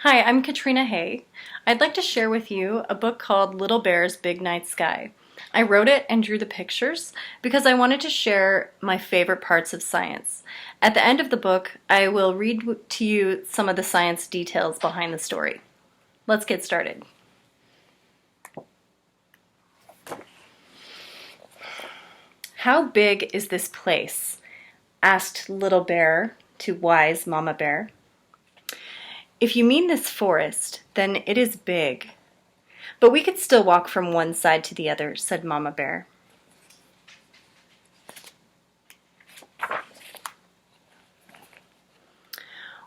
Hi, I'm Katrina Hay. I'd like to share with you a book called Little Bear's Big Night Sky. I wrote it and drew the pictures because I wanted to share my favorite parts of science. At the end of the book, I will read to you some of the science details behind the story. Let's get started. How big is this place? Asked Little Bear to wise Mama Bear. If you mean this forest, then it is big. But we could still walk from one side to the other, said Mama Bear.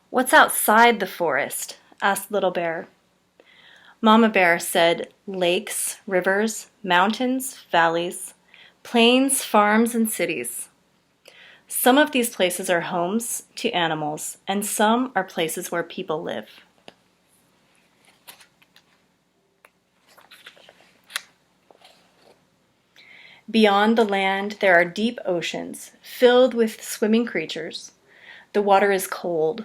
What's outside the forest? Asked Little Bear. Mama Bear said lakes, rivers, mountains, valleys, plains, farms, and cities. Some of these places are homes to animals, and some are places where people live. Beyond the land, there are deep oceans filled with swimming creatures. The water is cold.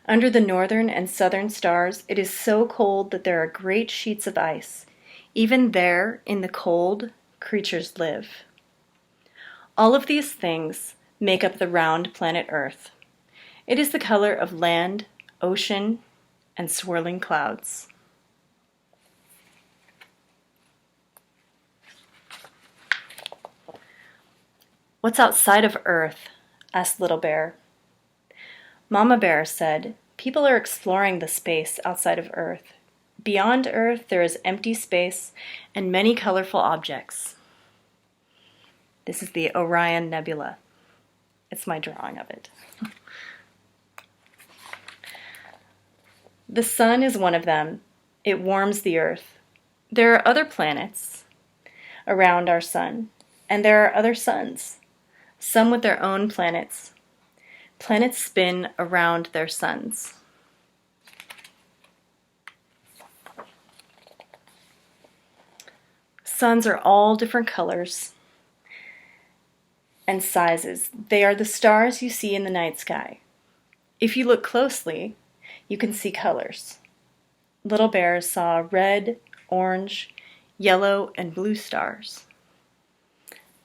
Under the northern and southern stars, it is so cold that there are great sheets of ice. Even there, in the cold, creatures live. All of these things make up the round planet Earth. It is the color of land, ocean, and swirling clouds. What's outside of Earth? Asked Little Bear. Mama Bear said, people are exploring the space outside of Earth. Beyond Earth, there is empty space and many colorful objects. This is the Orion Nebula. It's my drawing of it. The sun is one of them. It warms the Earth. There are other planets around our sun, and there are other suns, some with their own planets. Planets spin around their suns. Suns are all different colors and sizes. They are the stars you see in the night sky. If you look closely, you can see colors. Little Bear saw red, orange, yellow, and blue stars.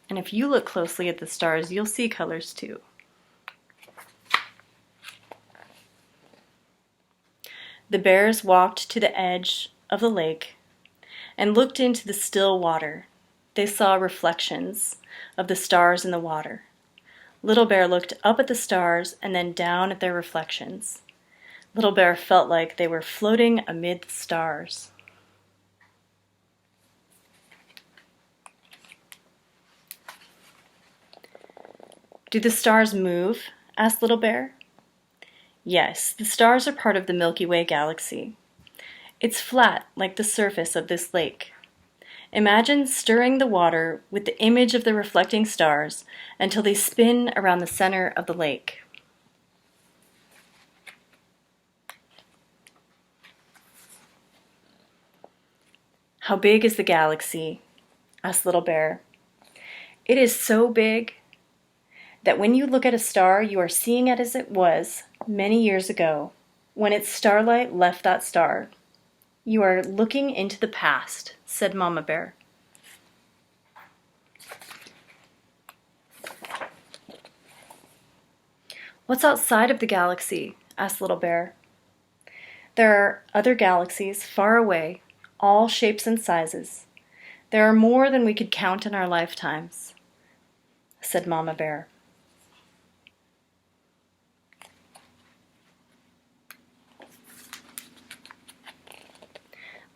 And if you look closely at the stars, you'll see colors too. The bears walked to the edge of the lake and looked into the still water. They saw reflections of the stars in the water. Little Bear looked up at the stars and then down at their reflections. Little Bear felt like they were floating amid the stars. Do the stars move? Asked Little Bear. Yes, the stars are part of the Milky Way galaxy. It's flat like the surface of this lake. Imagine stirring the water with the image of the reflecting stars until they spin around the center of the lake. How big is the galaxy? Asked Little Bear. It is so big that when you look at a star, you are seeing it as it was many years ago, when its starlight left that star. You are looking into the past, said Mama Bear. What's outside of the galaxy? Asked Little Bear. There are other galaxies far away, all shapes and sizes. There are more than we could count in our lifetimes, said Mama Bear.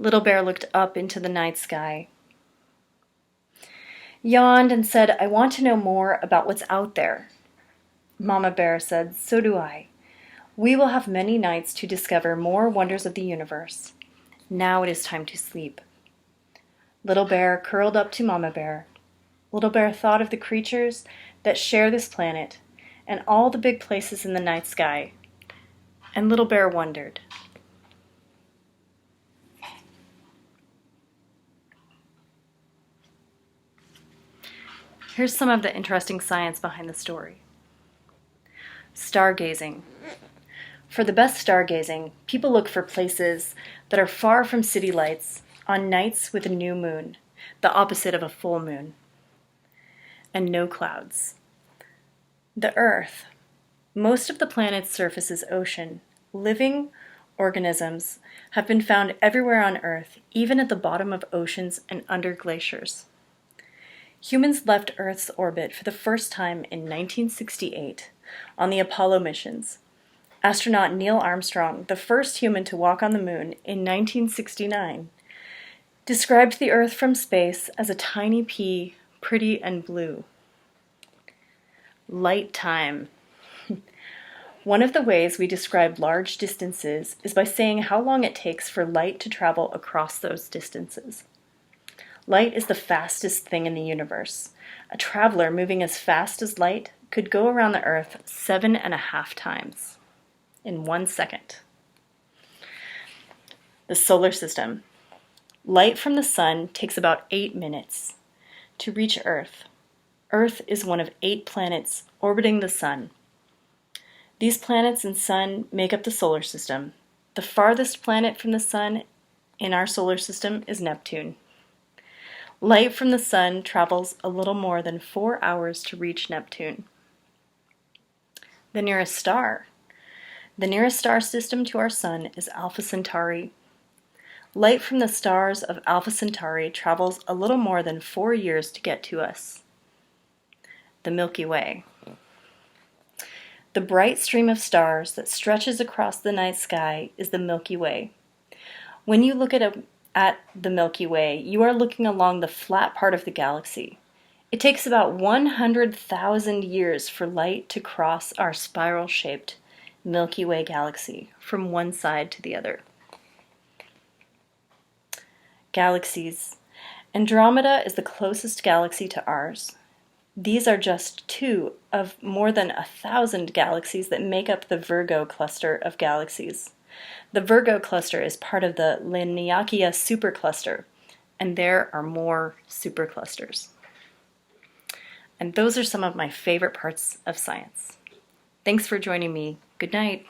Little Bear looked up into the night sky, yawned and said, I want to know more about what's out there. Mama Bear said, so do I. We will have many nights to discover more wonders of the universe. Now it is time to sleep. Little Bear curled up to Mama Bear. Little Bear thought of the creatures that share this planet and all the big places in the night sky. And Little Bear wondered. Here's some of the interesting science behind the story. Stargazing. For the best stargazing, people look for places that are far from city lights on nights with a new moon, the opposite of a full moon, and no clouds. The Earth. Most of the planet's surface is ocean. Living organisms have been found everywhere on Earth, even at the bottom of oceans and under glaciers. Humans left Earth's orbit for the first time in 1968 on the Apollo missions. Astronaut Neil Armstrong, the first human to walk on the moon in 1969, described the Earth from space as a tiny pea, pretty and blue. Light time. One of the ways we describe large distances is by saying how long it takes for light to travel across those distances. Light is the fastest thing in the universe. A traveler moving as fast as light could go around the Earth 7.5 times in 1 second. The solar system. Light from the sun takes about 8 minutes to reach Earth. Earth is one of 8 planets orbiting the sun. These planets and sun make up the solar system. The farthest planet from the sun in our solar system is Neptune. Light from the sun travels a little more than 4 hours to reach Neptune. The nearest star. The nearest star system to our sun is Alpha Centauri. Light from the stars of Alpha Centauri travels a little more than 4 years to get to us. The Milky Way. The bright stream of stars that stretches across the night sky is the Milky Way. When you look at the Milky Way, you are looking along the flat part of the galaxy. It takes about 100,000 years for light to cross our spiral-shaped Milky Way galaxy from one side to the other. Galaxies. Andromeda is the closest galaxy to ours. These are just 2 of more than 1,000 galaxies that make up the Virgo cluster of galaxies. The Virgo cluster is part of the Laniakea supercluster, and there are more superclusters. And those are some of my favorite parts of science. Thanks for joining me. Good night.